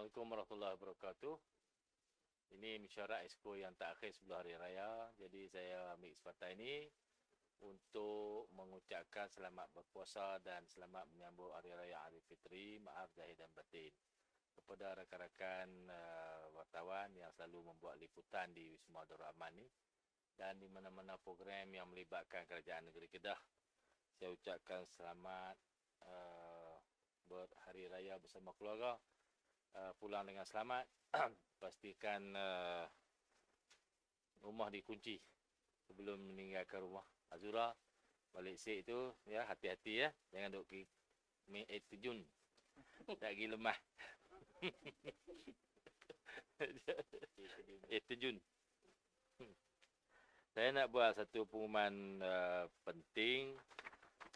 Assalamualaikum warahmatullahi wabarakatuh. Ini mesyuarat Exco yang terakhir sebelum Hari Raya. Jadi saya ambil kesempatan ini untuk mengucapkan selamat berpuasa dan selamat menyambut Hari Raya Aidilfitri, maaf zahir dan batin. Kepada rakan-rakan wartawan yang selalu membuat liputan di Wisma Darul Aman ini dan di mana-mana program yang melibatkan kerajaan negeri Kedah, saya ucapkan selamat berhari raya bersama keluarga. Pulang dengan selamat. Pastikan rumah dikunci sebelum meninggalkan rumah. Azura balik sik tu ya, hati-hati ya, jangan duk terjun, tak pergi lemah. Terjun. Saya nak buat satu pengumuman penting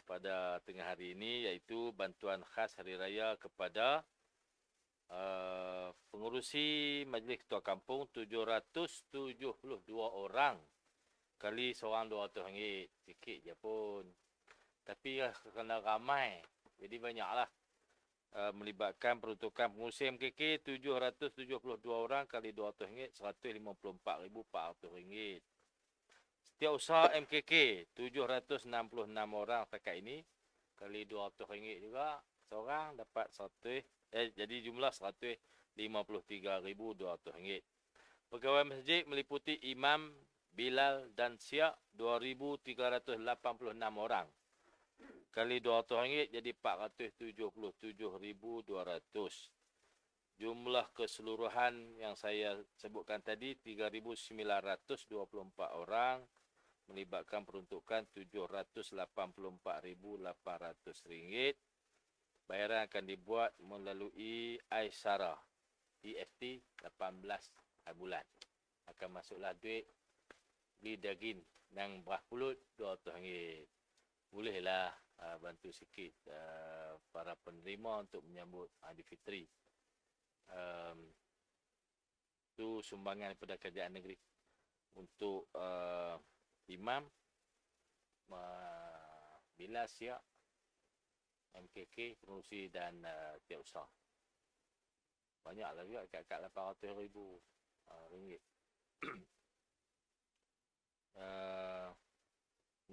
pada tengah hari ini, iaitu bantuan khas hari raya kepada pengurusi Majlis Ketua Kampung 772 orang. Kali seorang RM200. Sikit je pun. Tapi kerana ramai, jadi banyaklah. Melibatkan peruntukan pengurusi MKK 772 orang kali RM200, RM154,400. Setiap usaha MKK 766 orang setakat ini kali RM200 juga. Seorang dapat jadi jumlah RM153,200. Pegawai masjid meliputi imam, bilal dan syiah 2,386 orang. Kali RM200 jadi RM477,200. Jumlah keseluruhan yang saya sebutkan tadi 3,924 orang, melibatkan peruntukan RM784,800. Bayaran akan dibuat melalui Aisyara EFT 18 bulan. Akan masuklah duit beli daging dan berah pulut RM200. Bolehlah bantu sikit para penerima untuk menyambut Aidilfitri. Itu sumbangan daripada kerajaan negeri untuk imam, bila siap, MKK, pengurusi dan tiap usaha. Banyaklah juga, kat RM800,000.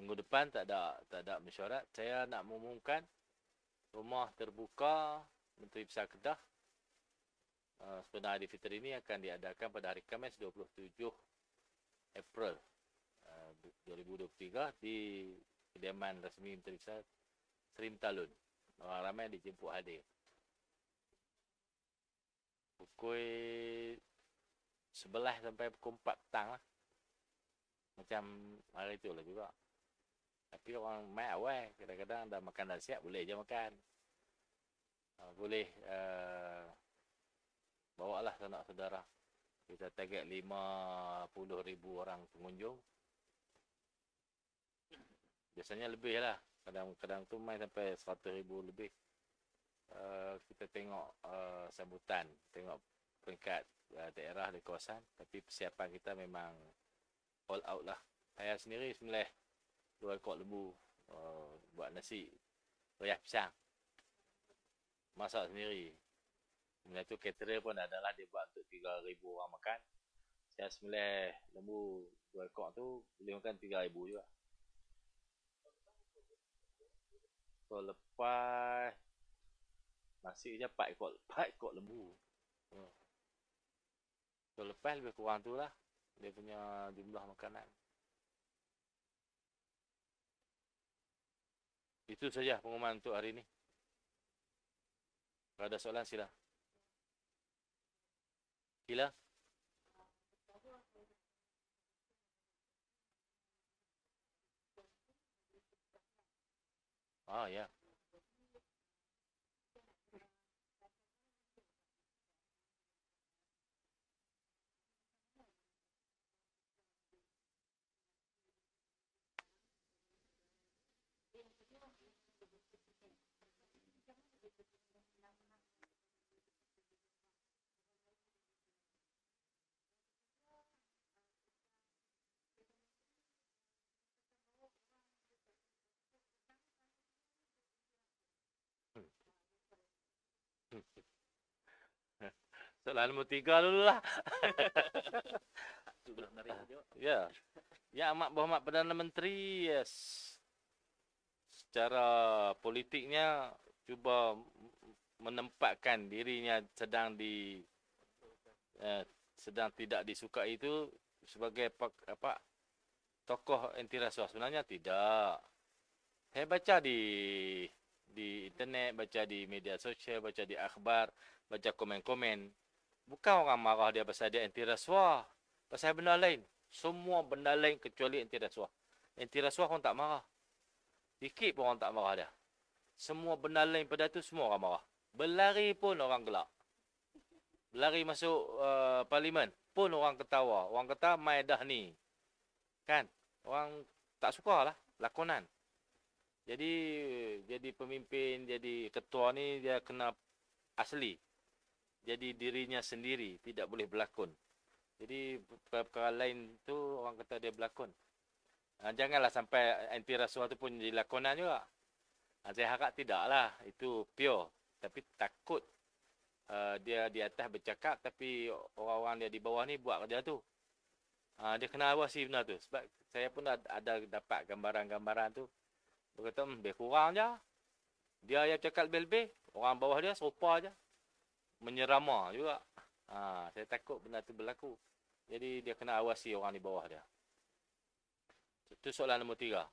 Minggu depan tak ada mesyuarat. Saya nak mengumumkan rumah terbuka Menteri Besar Kedah sempena Aidilfitri ini akan diadakan pada hari Khamis 27 April 2023 di kediaman rasmi Menteri Besar Seri Talun. Orang ramai dijemput hadir. Pukul 11 sampai pukul 4 petang lah. Macam hari tu lah juga. Tapi orang mai awal, kadang-kadang dah makan dah siap, boleh je makan. Boleh bawa lah sanak saudara. Kita target 50,000 orang pengunjung. Biasanya lebih lah. Kadang-kadang tu main sampai 100,000 lebih. Kita tengok sambutan, tengok peringkat daerah di kawasan. Tapi persiapan kita memang all out lah. Saya sendiri sembelih 2 ekor lembu, buat nasi rayah pisang, masak sendiri. Kemudian tu caterer pun ada lah, dia buat untuk 3,000 orang makan. Saya sembelih lembu 2 ekor tu boleh makan 3,000 juga. So lepas nasi je 4 ekor lembu. So lepas lebih kurang tu lah dia punya jumlah makanan. Itu saja pengumuman untuk hari ini. Kalau ada soalan sila. Sila. Ya. Soalan nombor 3 dulu lah. Sudah menarik jawab. Ya. Yang Amat Berhormat Perdana Menteri, yes, secara politiknya cuba menempatkan dirinya sedang tidak disukai itu sebagai apa tokoh anti rasuah. Sebenarnya tidak. Saya baca di internet, baca di media sosial, baca di akhbar, baca komen-komen. Bukan orang marah dia pasal dia anti rasuah. Pasal benda lain. Semua benda lain kecuali anti rasuah. Anti rasuah orang tak marah. Sikit pun orang tak marah dia. Semua benda lain pada tu semua orang marah. Berlari pun orang gelak. Berlari masuk parlimen pun orang ketawa. Orang kata mai dah ni. Kan? Orang tak suka lah lakonan. Jadi pemimpin, jadi ketua ni dia kena asli. Jadi dirinya sendiri, tidak boleh berlakon. Jadi perkara lain tu orang kata dia berlakon. Janganlah sampai anti rasuah tu pun jadi lakonan juga. Saya harap tidaklah, itu pure. Tapi takut dia di atas bercakap tapi orang-orang dia di bawah ni buat kerja tu. Dia kena awasi benda tu. Sebab saya pun ada dapat gambaran-gambaran tu. Dia kata, lebih kurang je. Dia yang cakap lebih-lebih. Orang bawah dia serupa je. Menyerama juga. Saya takut benda tu berlaku. Jadi dia kena awasi orang di bawah dia. Itu soalan nombor 3.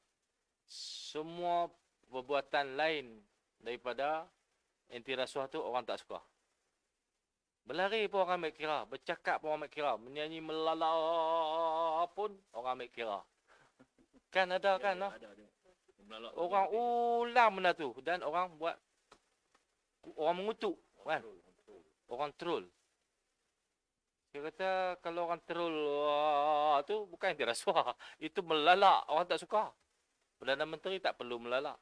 Semua perbuatan lain daripada anti rasuah tu orang tak suka. Berlari pun orang ambil kira. Bercakap pun orang ambil kira. Menyanyi melala pun orang ambil kira. Kan ada kan? Ada. Orang ulang benda tu. Dan orang buat, orang mengutuk. Kan? Orang troll. Dia kata kalau orang troll tu bukan anti rasuah. Itu melalak. Orang tak suka. Perdana Menteri tak perlu melalak.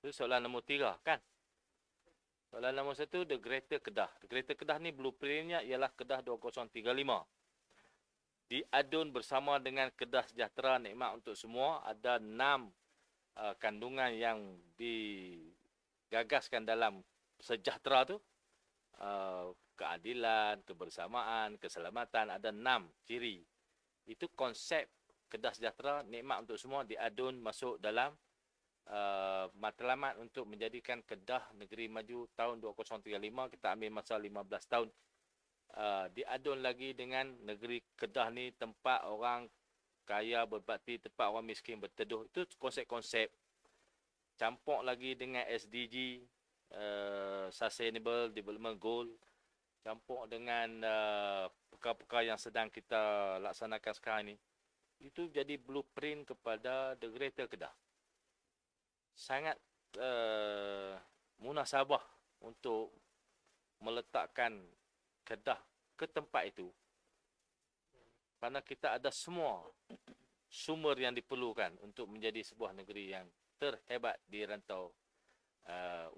Itu soalan nombor 3 kan? Soalan nombor 1, The Greater Kedah. The Greater Kedah ni blueprintnya ialah Kedah 2035. Diadun bersama dengan Kedah Sejahtera Nikmat untuk Semua. Ada 6 kandungan yang digagaskan dalam sejahtera tu. Keadilan, kebersamaan, keselamatan. Ada 6 ciri. Itu konsep Kedah Sejahtera Nikmat untuk Semua diadun masuk dalam matlamat untuk menjadikan Kedah negeri maju tahun 2035. Kita ambil masa 15 tahun. Diadun lagi dengan negeri Kedah ni tempat orang kaya berbakti, tempat orang miskin berteduh. Itu konsep-konsep. Campur lagi dengan SDG, Sustainable Development Goal. Campur dengan perkara-perkara yang sedang kita laksanakan sekarang ni. Itu jadi blueprint kepada The Greater Kedah. Sangat munasabah untuk meletakkan Kedah ke tempat itu. Kerana kita ada semua sumber yang diperlukan untuk menjadi sebuah negeri yang terhebat di rantau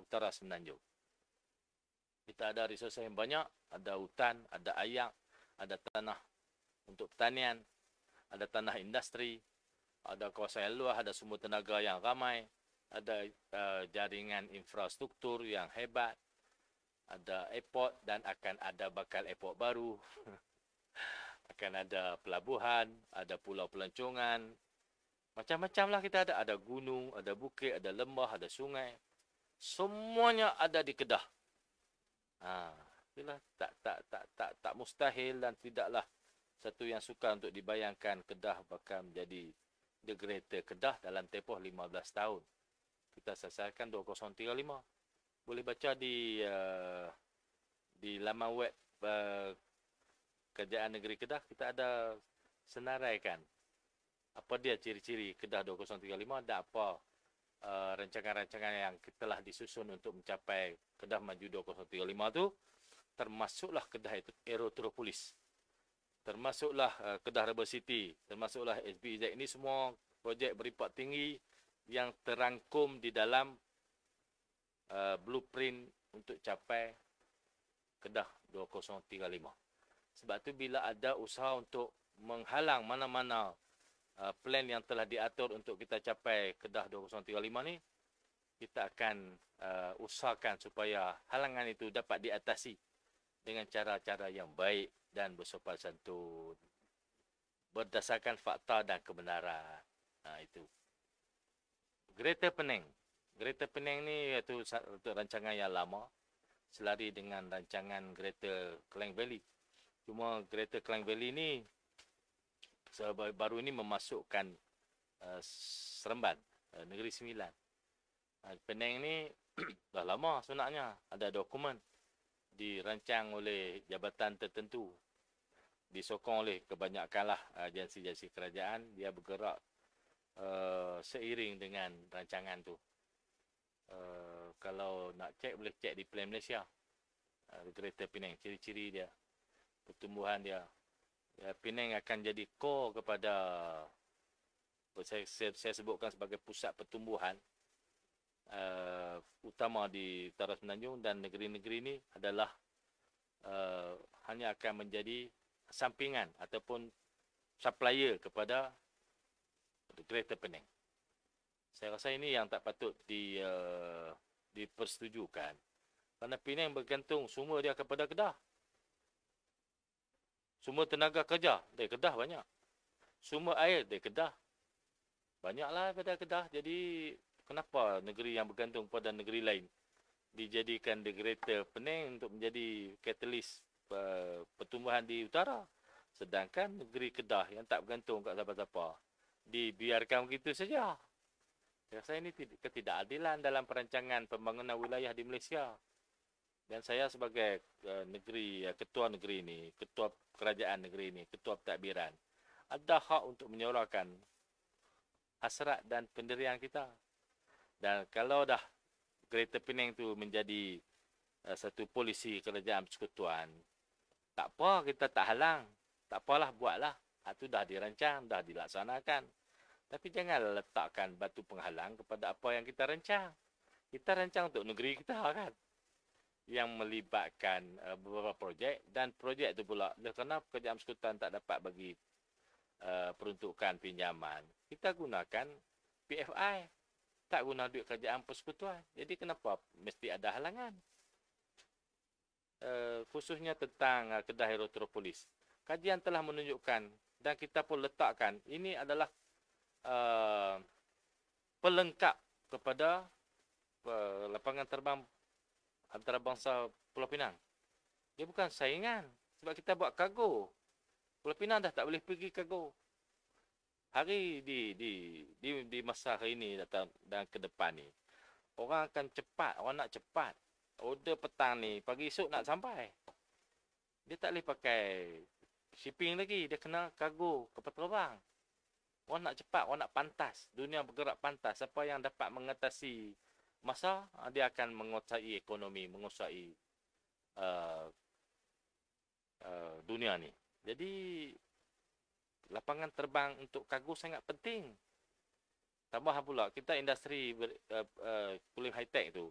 utara Semenanjung. Kita ada resources yang banyak, ada hutan, ada air, ada tanah untuk pertanian, ada tanah industri, ada kawasan yang luas, ada sumber tenaga yang ramai, ada jaringan infrastruktur yang hebat, ada airport dan akan ada bakal airport baru. Akan ada pelabuhan, ada pulau pelancongan. Macam-macam lah kita ada. Ada gunung, ada bukit, ada lembah, ada sungai. Semuanya ada di Kedah. Itulah tak mustahil dan tidaklah satu yang sukar untuk dibayangkan Kedah bakal menjadi The Greater Kedah dalam tempoh 15 tahun. Kita sasarkan 2035. Boleh baca di laman web Kerajaan Negeri Kedah. Kita ada senaraikan apa dia ciri-ciri Kedah 2035 dan apa rancangan-rancangan yang telah disusun untuk mencapai Kedah Maju 2035 tu. Termasuklah Kedah itu Aerotropolis, termasuklah Kedah Rubber City, termasuklah SBZ. Ini semua projek berimpak tinggi yang terangkum di dalam blueprint untuk capai Kedah 2035. Sebab tu bila ada usaha untuk menghalang mana-mana plan yang telah diatur untuk kita capai Kedah 2035 ni, kita akan usahakan supaya halangan itu dapat diatasi dengan cara-cara yang baik dan bersopan santun, berdasarkan fakta dan kebenaran. Itu. Kereta Penang. Kereta Penang ni iaitu untuk rancangan yang lama, selari dengan rancangan kereta Klang Valley. Cuma kereta Klang Valley ni baru ini memasukkan Seremban, Negeri Sembilan. Penang ni dah lama sebenarnya, ada dokumen dirancang oleh jabatan tertentu, disokong oleh kebanyakanlah agensi-agensi kerajaan. Dia bergerak seiring dengan rancangan tu. Kalau nak cek, boleh cek di Plan Malaysia. Kereta Penang, ciri-ciri dia, pertumbuhan dia. Penang akan jadi core kepada, saya sebutkan sebagai pusat pertumbuhan utama di Utara Semenanjung, dan negeri-negeri ini adalah hanya akan menjadi sampingan ataupun supplier kepada Kereta Penang. Saya rasa ini yang tak patut dipersetujukan, kerana Penang bergantung semua dia kepada Kedah. Semua tenaga kerja dari Kedah banyak. Sumber air dari Kedah banyaklah pada Kedah. Jadi kenapa negeri yang bergantung pada negeri lain dijadikan di Kereta Penang untuk menjadi katalis pertumbuhan di utara, sedangkan negeri Kedah yang tak bergantung kat siapa-siapa dibiarkan begitu saja. Saya rasa ini ketidakadilan dalam perancangan pembangunan wilayah di Malaysia. Dan saya sebagai ketua negeri ini, ketua kerajaan negeri ini, ketua pentadbiran, ada hak untuk menyuarakan hasrat dan pendirian kita. Dan kalau dah Kereta Penang tu menjadi satu polisi kerajaan persekutuan, tak apa, kita tak halang. Tak apalah, buatlah. Itu dah dirancang, dah dilaksanakan. Tapi janganlah letakkan batu penghalang kepada apa yang kita rancang. Kita rancang untuk negeri kita kan, yang melibatkan beberapa projek, dan projek itu pula kerana kerajaan persekutuan tak dapat bagi peruntukan pinjaman, kita gunakan PFI, tak guna duit kerajaan persekutuan. Jadi kenapa mesti ada halangan? Khususnya tentang Kedah Aerotropolis, kajian telah menunjukkan, dan kita pun letakkan, ini adalah pelengkap kepada lapangan terbang antarabangsa Pulau Pinang. Dia bukan saingan, sebab kita buat kargo. Pulau Pinang dah tak boleh pergi kargo. Hari di masa hari ini dan ke depan ni, orang akan cepat, orang nak cepat. Order petang ni, pagi esok nak sampai. Dia tak boleh pakai shipping lagi, dia kena kargo kapal terbang. Orang nak cepat, orang nak pantas. Dunia bergerak pantas. Siapa yang dapat mengatasi masa, dia akan menguasai ekonomi, menguasai dunia ni. Jadi lapangan terbang untuk kargo sangat penting. Tambah pula, kita industri kulit high-tech tu,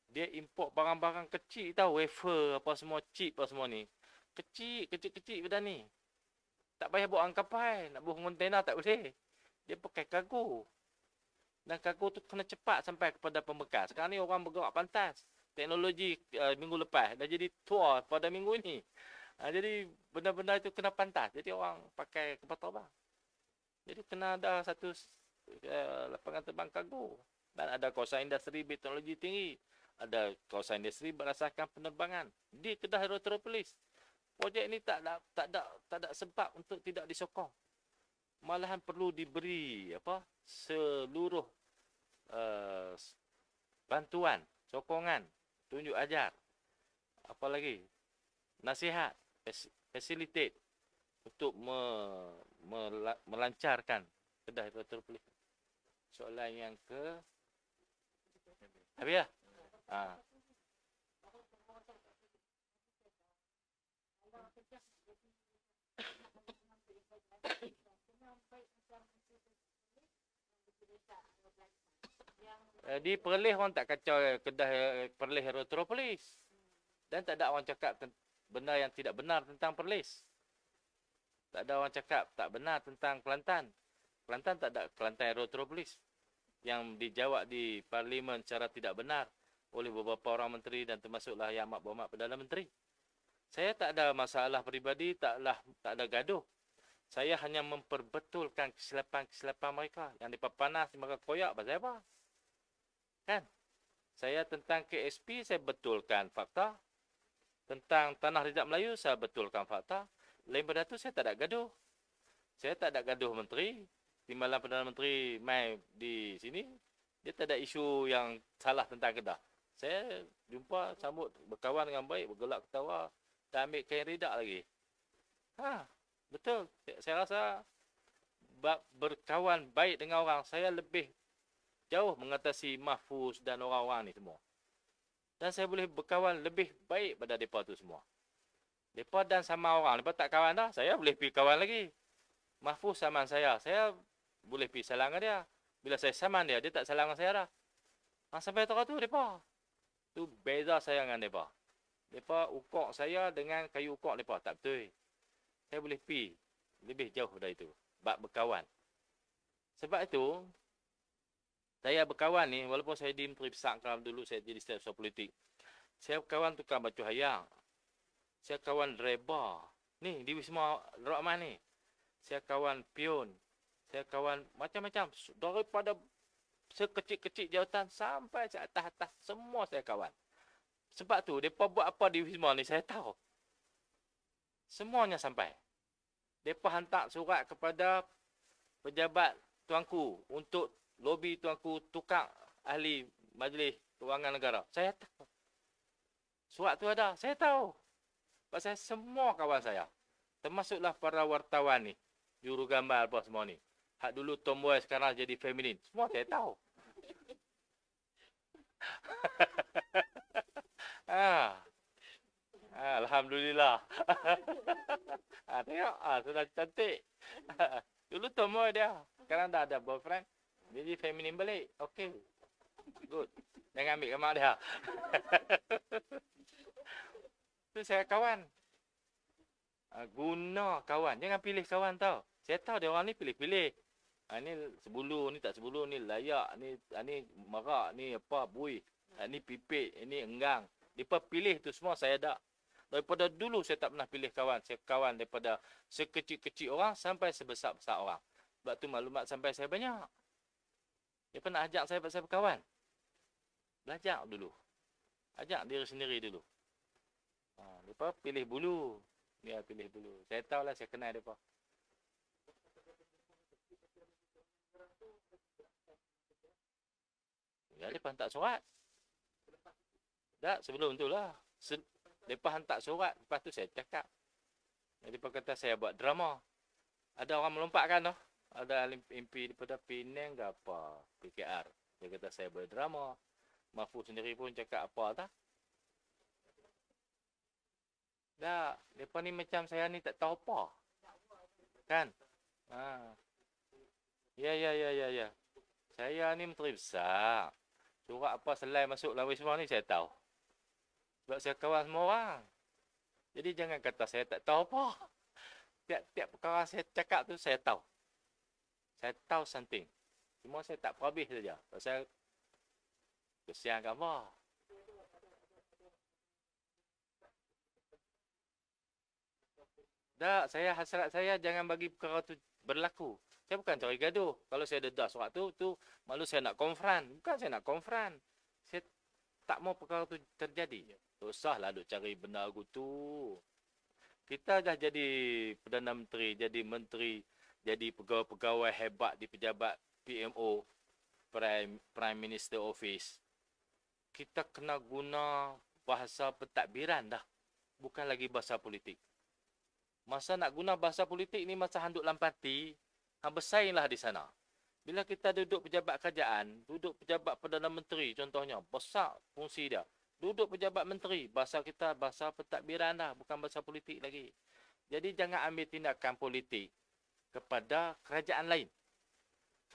dia import barang-barang kecil tau, wafer, apa semua, chip, apa semua ni. Kecil benda ni. Tak payah bawa kapal, nak bawa kontainer tak boleh. Dia pakai kargo. Dan kargo tu kena cepat sampai kepada pembekas. Sekarang ni orang bergerak pantas. Teknologi minggu lepas dah jadi tua pada minggu ni. Jadi benda-benda itu kena pantas. Jadi orang pakai kapal terbang. Jadi kena ada satu lapangan terbang kargo. Dan ada kawasan industri berteknologi tinggi. Ada kawasan industri berdasarkan penerbangan di Kedah Aerotropolis. Projek ni tak ada sebab untuk tidak disokong. Malahan perlu diberi seluruh bantuan, sokongan, tunjuk ajar, apa lagi, nasihat, facilitate untuk melancarkan Kedah Aerotropolis. Soalan yang ke habis lah. Di Perlis orang tak kacau Kedah Perlis Aerotropolis. Dan tak ada orang cakap benda yang tidak benar tentang Perlis. Tak ada orang cakap tak benar tentang Kelantan. Kelantan tak ada Kelantan Aerotropolis. yang dijawab di parlimen secara tidak benar oleh beberapa orang menteri dan termasuklah Yang Amat Berhormat Perdana Menteri. Saya tak ada masalah peribadi, tak ada gaduh. Saya hanya memperbetulkan kesilapan-kesilapan mereka. Yang mereka panas, mereka koyak, pasal apa? Kan? Saya tentang KSP, saya betulkan fakta. Tentang Tanah Rejak Melayu, saya betulkan fakta. Lain pada itu, saya tak ada gaduh. Saya tak ada gaduh menteri. Timbalan Perdana Menteri mai di sini, dia tak ada isu yang salah tentang Kedah. Saya jumpa, sambut, berkawan dengan baik, bergelak ketawa, dan ambil kain ridak lagi. Betul. Saya rasa berkawan baik dengan orang, saya lebih jauh mengatasi Mahfuz dan orang-orang ni semua. Dan saya boleh berkawan lebih baik pada mereka tu semua. Mereka dan sama orang, mereka tak kawan dah, saya boleh pergi kawan lagi. Mahfuz saman saya boleh pergi salam dengan dia. Bila saya saman dia, dia tak salam dengan saya dah. Sampai tu mereka. Tu beza saya dengan mereka. Mereka ukok saya dengan kayu ukok mereka. Tak betul. Saya boleh pergi lebih jauh dari itu. Bab berkawan. Sebab itu, saya berkawan ni, walaupun saya di Menteri Besar Keram dulu, saya jadi staf politik. Saya berkawan tukang baju hayang. Saya kawan driver. Ni, di Wisma Rahman ni. Saya kawan pion. Saya kawan macam-macam. Daripada sekecil-kecil jawatan sampai ke atas-atas. Semua saya kawan. Sebab tu, mereka buat apa di Wisma ni, saya tahu. Semuanya sampai. Mereka hantar surat kepada pejabat tuanku untuk lobi tuanku tukar ahli Majlis Kewangan Negara. Saya tahu. Surat tu ada. Saya tahu. Sebab saya semua kawan saya. Termasuklah para wartawan ni. Juru gambar apa semua ni. Hak dulu tomboy sekarang jadi feminin. Semua saya tahu. Alhamdulillah. Tengok. Sudah cantik. Dulu tomboy dia. Sekarang dah ada boyfriend. Jadi feminin balik. Okey. Good. Jangan ambil gambar dia. Itu saya kawan. Guna kawan. Jangan pilih kawan tau. Saya tahu dia orang ni pilih-pilih. Ni sebulu, ni tak sebulu, ni layak, ni merak, ni apa, bui. Ni pipit, ni enggang. Mereka pilih tu semua saya dah. Daripada dulu saya tak pernah pilih kawan. Saya kawan daripada sekecil-kecil orang sampai sebesar-besar orang. Sebab tu maklumat sampai saya banyak. Dia pernah ajak saya pasal berkawan. Belajar dulu. Ajak diri sendiri dulu. Mereka pilih bulu. Dia pilih bulu. Saya tahulah, saya kenal mereka. Ya, mereka hantar surat. Tak, sebelum tu lah. Mereka hantar surat. Lepas tu saya cakap. Mereka kata saya buat drama. Ada orang melompatkan tu. Ada MP daripada Penang ke apa. PKR. Dia kata saya buat drama. Mahfuz sendiri pun cakap apa tak. Tak. Mereka ni macam saya ni tak tahu apa. Kan? Ya. Saya ni Menteri Besar. Surat apa selai masuk dalam Wisma ni saya tahu. Sebab saya kawan semua orang. Jadi jangan kata saya tak tahu apa. Tiap-tiap perkara saya cakap tu saya tahu. Saya tahu something. Cuma saya tak perhabis saja. Pasal kesian kat apa. Tak, hasrat saya jangan bagi perkara tu berlaku. Saya bukan cari gaduh. Kalau saya dedah surat tu malu saya nak konfront. Bukan saya nak konfront. Saya tak mau perkara tu terjadi. Tak usahlah duk cari benda aku tu. Kita dah jadi Perdana Menteri, jadi Menteri, jadi pegawai-pegawai hebat di pejabat PMO, Prime Minister Office. Kita kena guna bahasa pentadbiran dah. Bukan lagi bahasa politik. Masa nak guna bahasa politik ni masa handuk lampati, bersainglah di sana. Bila kita duduk pejabat kerajaan, duduk pejabat Perdana Menteri contohnya, besar fungsi dia. Duduk pejabat menteri, bahasa kita bahasa pentadbiran dah, bukan bahasa politik lagi. Jadi jangan ambil tindakan politik kepada kerajaan lain.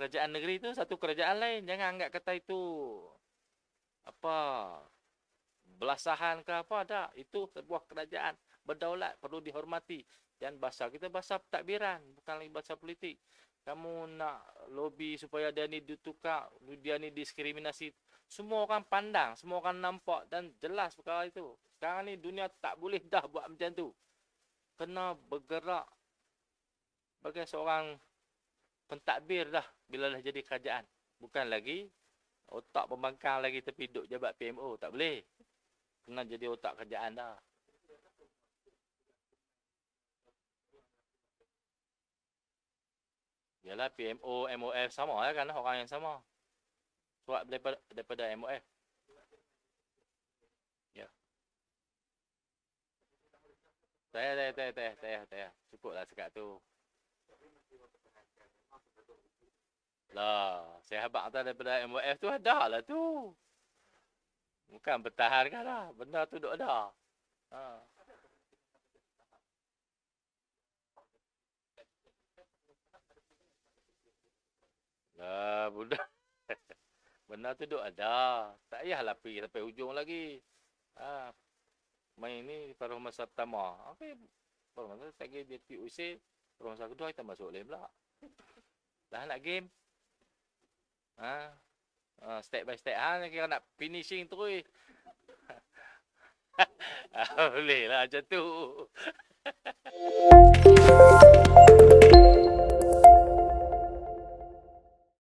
Kerajaan negeri itu satu kerajaan lain. Jangan anggap kata itu apa belasahan ke apa, tak. Itu sebuah kerajaan berdaulat, perlu dihormati. Dan bahasa kita bahasa pentadbiran, bukan lagi bahasa politik. Kamu nak lobby supaya dia ni ditukar, dia ni diskriminasi. Semua orang pandang, semua orang nampak dan jelas perkara itu. Sekarang ni dunia tak boleh dah buat macam tu. Kena bergerak sebagai seorang pentadbir dah bila dah jadi kerajaan. Bukan lagi otak pembangkang lagi tepi duduk jabat PMO. Tak boleh. Kena jadi otak kerajaan dah. Yalah PMO, MOF sama lah kan orang yang sama. Surat daripada MOF. Ya. Saya. Cukuplah sekat tu. Lah, saya habaq tak daripada MOF tu ada lah tu. Bukan bertahan kan lah. Benda tu duk ada. Ha. Lah, budak. Benda tu duk ada. Tak payahlah pergi sampai hujung lagi. Ha. Main ni pada masa pertama. Okey. Pada masa tak game dia PUC. Pada masa kedua kita masuk lane pula. Dah nak game. Ha. Step by step. Ha, kira nak finishing terus. Boleh lah macam tu.